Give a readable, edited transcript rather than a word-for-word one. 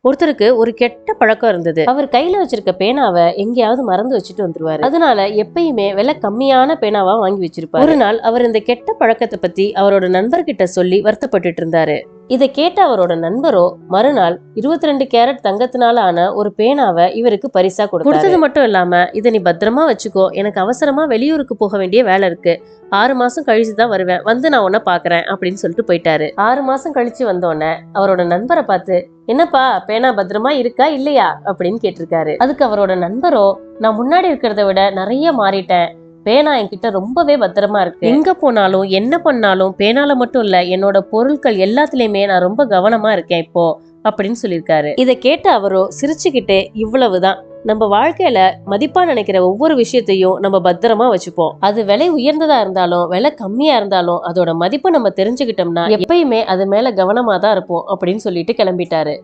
ஒருத்தருக்கு ஒரு கெட்ட பழக்கம் இருந்தது. அவர் கையில வச்சிருக்க பேனாவை எங்கேயாவது மறந்து வச்சுட்டு வந்துருவாரு. அதனால எப்பயுமே விலை கம்மியான பேனாவா வாங்கி வச்சிருப்பாரு. ஒரு நாள் அவர் இந்த கெட்ட பழக்கத்தை பத்தி அவரோட நண்பர்கிட்ட சொல்லி வருத்தப்பட்டு இருந்தாரு. இதை கேட்ட அவரோட நண்பரோ மறுநாள் 22 கேரட் தங்கத்தினால ஆன ஒரு பேனாவை இவருக்கு பரிசா கொடுத்தது மட்டும் இல்லாம, இதை நீ பத்திரமா வச்சுக்கோ, எனக்கு அவசரமா வெளியூருக்கு போக வேண்டிய வேலை இருக்கு, 6 மாசம் கழிச்சுதான் வருவேன், வந்து நான் உன்ன பாக்குறேன் அப்படின்னு சொல்லிட்டு போயிட்டாரு. 6 மாசம் கழிச்சு வந்தோடனே அவரோட நண்பரை பார்த்து, என்னப்பா பேனா பத்திரமா இருக்கா இல்லையா அப்படின்னு கேட்டிருக்காரு. அதுக்கு அவரோட நண்பரோ, நான் முன்னாடி இருக்கிறத விட நிறைய மாறிட்டேன், பேனா என்கிட்ட ரொம்பவே பத்திரமா இருக்கு, எங்க போனாலும் என்ன பண்ணாலும் பேனால மட்டும் இல்ல என்னோட பொருட்கள் எல்லாத்துலயுமே நான் ரொம்ப கவனமா இருக்கேன் இப்போ அப்படின்னு சொல்லியிருக்காரு. இதை கேட்ட அவரோ சிரிச்சுக்கிட்டே, இவ்வளவுதான், நம்ம வாழ்க்கையில மதிப்பா நினைக்கிற ஒவ்வொரு விஷயத்தையும் நம்ம பத்திரமா வச்சுப்போம். அது விலை உயர்ந்ததா இருந்தாலும் விலை கம்மியா இருந்தாலும் அதோட மதிப்பை நம்ம தெரிஞ்சுக்கிட்டோம்னா எப்பயுமே அது மேல கவனமா தான் இருப்போம் அப்படின்னு சொல்லிட்டு கிளம்பிட்டாரு.